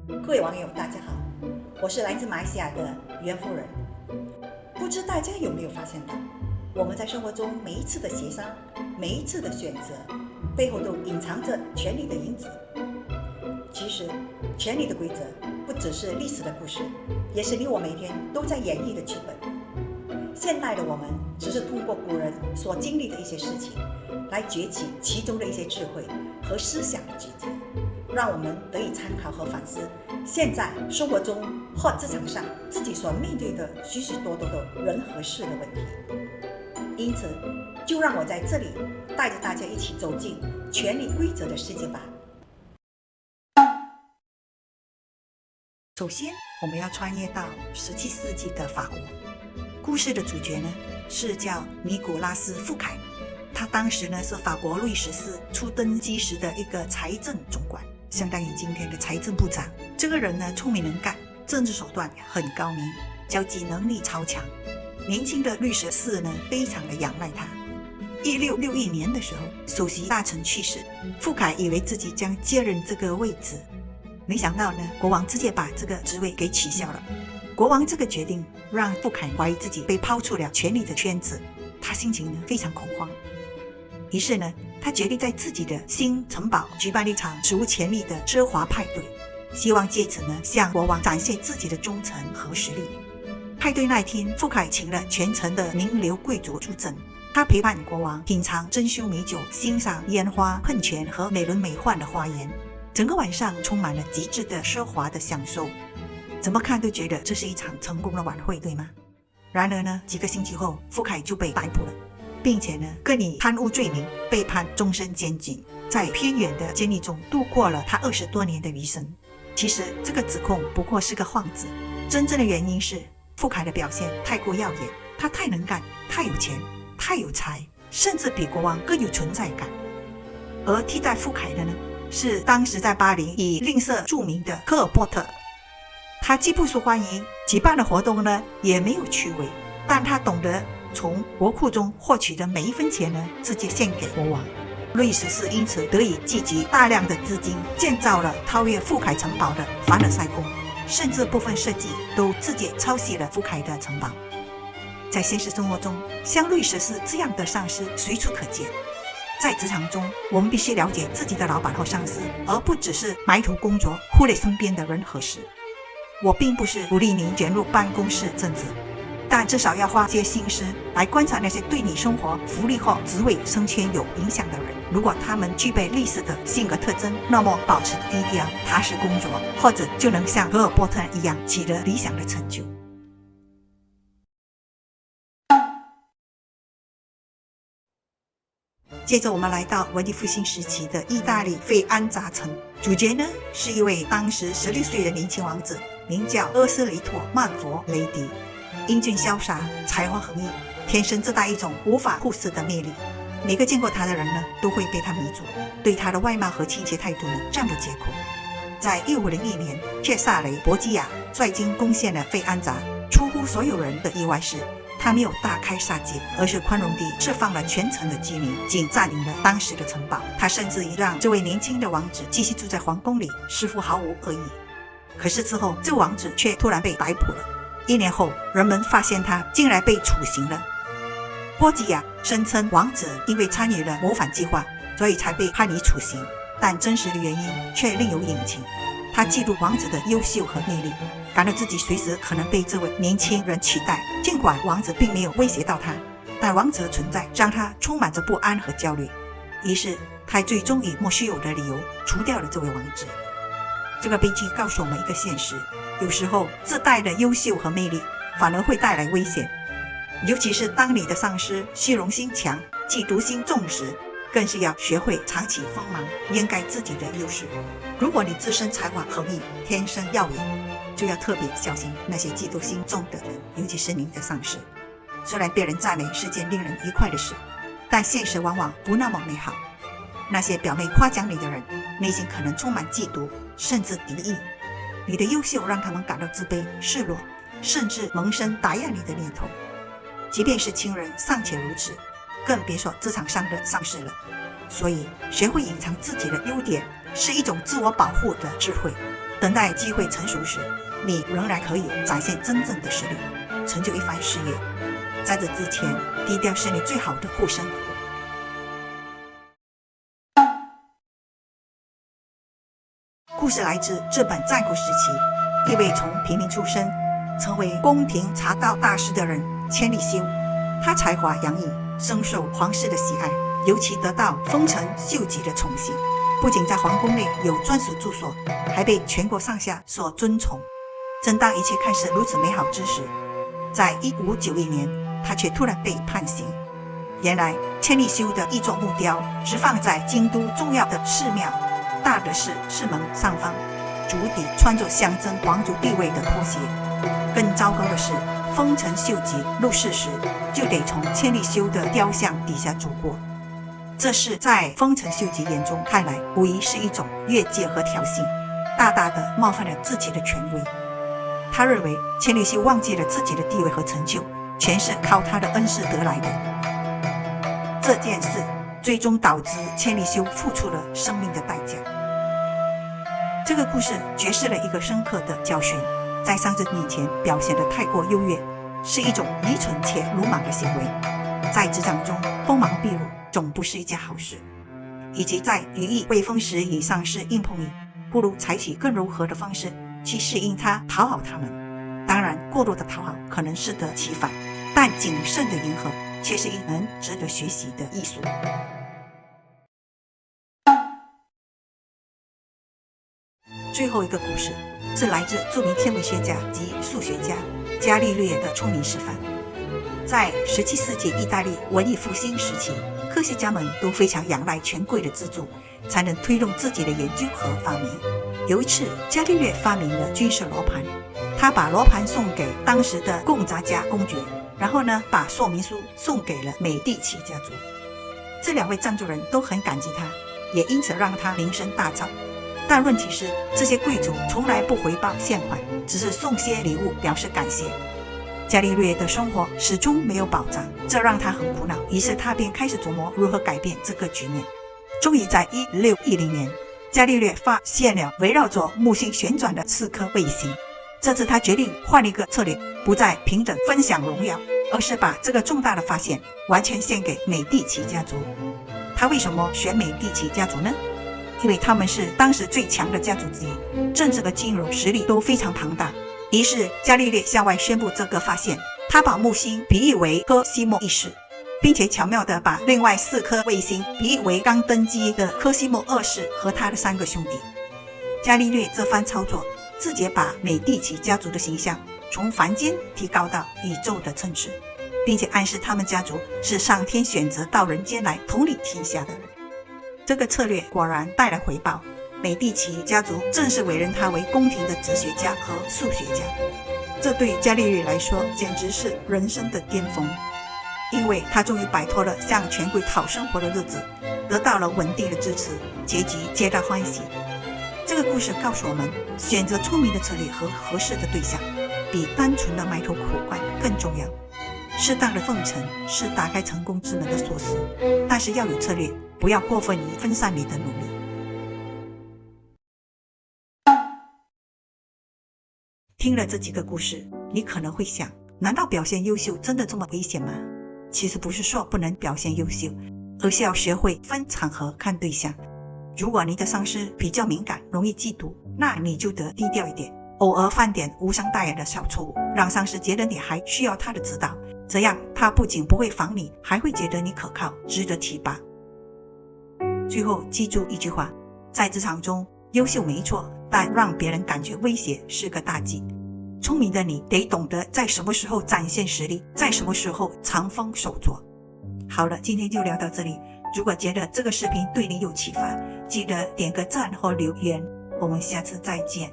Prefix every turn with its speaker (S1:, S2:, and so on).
S1: 各位网友，大家好，我是来自马来西亚的袁夫人。不知大家有没有发现到，我们在生活中每一次的协商，每一次的选择，背后都隐藏着权力的因子。其实，权力的规则不只是历史的故事，也是你我每天都在演绎的剧本。现代的我们只是通过古人所经历的一些事情，来崛起其中的一些智慧和思想的结晶，让我们得以参考和反思现在生活中或职场上自己所面对的许许多多的人和事的问题。因此，就让我在这里带着大家一起走进权力规则的世界吧。首先，我们要穿越到17世纪的法国。故事的主角呢是叫尼古拉斯·富凯，他当时呢是法国路易14初登基时的一个财政总管，相当于今天的财政部长。这个人呢聪明能干，政治手段很高明，交际能力超强。年轻的路易14呢非常的仰赖他。1661年的时候，首席大臣去世，富凯以为自己将接任这个位置，没想到呢国王直接把这个职位给取消了。国王这个决定让富凯怀疑自己被抛出了权力的圈子，他心情呢非常恐慌。于是呢，他决定在自己的新城堡举办一场史无前例的奢华派对，希望借此呢向国王展现自己的忠诚和实力。派对那天，富凯请了全城的名流贵族出征，他陪伴国王品尝珍馐美酒，欣赏烟花喷泉和美轮美奂的花园，整个晚上充满了极致的奢华的享受。怎么看都觉得这是一场成功的晚会，对吗？然而呢，几个星期后，富凯就被逮捕了，并且呢，更以贪污罪名被判终身监禁，在偏远的监狱中度过了他20多年的余生。其实这个指控不过是个幌子，真正的原因是富凯的表现太过耀眼，他太能干，太有钱，太有才，甚至比国王更有存在感。而替代富凯的呢，是当时在巴黎以吝啬著名的科尔波特。他既不受欢迎，举办的活动呢也没有趣味，但他懂得从国库中获取的每一分钱呢直接献给国王。路易14因此得以聚集大量的资金，建造了超越富凯城堡的凡尔赛宫，甚至部分设计都直接抄袭了富凯的城堡。在现实生活中，像路易14这样的上司随处可见。在职场中，我们必须了解自己的老板和上司，而不只是埋头工作，忽略身边的人和事。我并不是鼓励您卷入办公室政治，但至少要花些心思来观察那些对你生活、福利或职位升迁有影响的人。如果他们具备类似的性格特征，那么保持低调、踏实工作，或者就能像科尔波特一样取得理想的成就。接着我们来到文艺复兴时期的意大利费安扎城，主角呢是一位当时16岁的年轻王子，名叫厄斯雷托·曼佛雷迪。英俊潇洒，才华横溢，天生自带一种无法忽视的魅力。每个见过他的人呢都会被他迷住，对他的外貌和亲切态度呢赞不绝口。在1501年，切萨雷·博基亚率军攻陷了费安扎，出乎所有人的意外是，他没有大开杀戒，而是宽容地释放了全城的居民，仅占领了当时的城堡。他甚至于让这位年轻的王子继续住在皇宫里，似乎毫无恶意。可是之后，这王子却突然被逮捕了。1年后，人们发现他竟然被处刑了。波基亚声称王子因为参与了谋反计划，所以才被判以处刑，但真实的原因却另有隐情。他嫉妒王子的优秀和魅力，感到自己随时可能被这位年轻人取代。尽管王子并没有威胁到他，但王子的存在让他充满着不安和焦虑。于是他最终以莫须有的理由除掉了这位王子。这个悲剧告诉我们一个现实，有时候自带的优秀和魅力反而会带来危险，尤其是当你的上司虚荣心强、嫉妒心重时，更是要学会藏起锋芒，掩盖自己的优势。如果你自身才华横溢，天生耀眼，就要特别小心那些嫉妒心重的人，尤其是您的上司。虽然别人赞美是件令人愉快的事，但现实往往不那么美好。那些表面夸奖你的人，内心可能充满嫉妒，甚至敌意。你的优秀让他们感到自卑、示弱，甚至萌生打压你的念头。即便是亲人尚且如此，更别说职场上的上司了。所以学会隐藏自己的优点是一种自我保护的智慧，等待机会成熟时，你仍然可以展现真正的实力，成就一番事业。在这之前，低调是你最好的护身符。故事来自日本战国时期，一位从平民出身成为宫廷茶道大师的人千利休。他才华洋溢，深受皇室的喜爱，尤其得到丰臣秀吉的宠幸，不仅在皇宫内有专属住所，还被全国上下所尊崇。正当一切看似如此美好之时，在1591年，他却突然被判刑。原来千利休的一座木雕是放在京都重要的寺庙大德寺寺门上方，足底穿着象征皇族地位的拖鞋。更糟糕的是，丰臣秀吉入寺时就得从千利休的雕像底下走过。这事在丰臣秀吉眼中看来，无疑是一种越界和挑衅，大大的冒犯了自己的权威。他认为千利休忘记了自己的地位和成就，全是靠他的恩师得来的。这件事最终导致千利休付出了生命的代价。这个故事揭示了一个深刻的教训：在上司面前表现得太过优越，是一种愚蠢且鲁莽的行为。在职场中锋芒毕露，总不是一件好事。以及在羽翼未丰时与上司硬碰硬，不如采取更柔和的方式去适应他，讨好他们。当然，过度的讨好可能适得其反，但谨慎的迎合却是一门值得学习的艺术。最后一个故事是来自著名天文学家及数学家伽利略的聪明示范。在17世纪意大利文艺复兴时期，科学家们都非常仰赖权贵的资助，才能推动自己的研究和发明。有一次，伽利略发明了军事罗盘，他把罗盘送给当时的贡扎加公爵，然后把说明书送给了美第奇家族。这两位赞助人都很感激他，也因此让他名声大噪。但问题是，这些贵族从来不回报现款，只是送些礼物表示感谢。伽利略的生活始终没有保障，这让他很苦恼，于是他便开始琢磨如何改变这个局面。终于在1610年，伽利略发现了围绕着木星旋转的4颗卫星。这次他决定换一个策略，不再平等分享荣耀，而是把这个重大的发现完全献给美第奇家族。他为什么选美第奇家族呢？因为他们是当时最强的家族之一，政治和金融实力都非常庞大。于是伽利略向外宣布这个发现，他把木星比喻为科西莫一世，并且巧妙地把另外4颗卫星比喻为刚登基的科西莫2世和他的3个兄弟。伽利略这番操作，直接把美第奇家族的形象从凡间提高到宇宙的层次，并且暗示他们家族是上天选择到人间来统领天下的人。这个策略果然带来回报，美第奇家族正式委任他为宫廷的哲学家和数学家。这对伽利略来说简直是人生的巅峰，因为他终于摆脱了向权贵讨生活的日子，得到了稳定的支持，结局皆大欢喜。这个故事告诉我们，选择聪明的策略和合适的对象，比单纯的埋头苦干更重要。适当的奉承是打开成功之门的锁匙，但是要有策略，不要过分于分散你的努力。听了这几个故事，你可能会想，难道表现优秀真的这么危险吗？其实不是说不能表现优秀，而是要学会分场合看对象。如果你的上司比较敏感，容易嫉妒，那你就得低调一点，偶尔犯点无伤大雅的小错误，让上司觉得你还需要他的指导，这样他不仅不会防你，还会觉得你可靠，值得提拔。最后记住一句话，在职场中，优秀没错，但让别人感觉威胁是个大忌。聪明的你得懂得在什么时候展现实力，在什么时候藏锋守拙。好了，今天就聊到这里。如果觉得这个视频对你有启发，记得点个赞或留言。我们下次再见。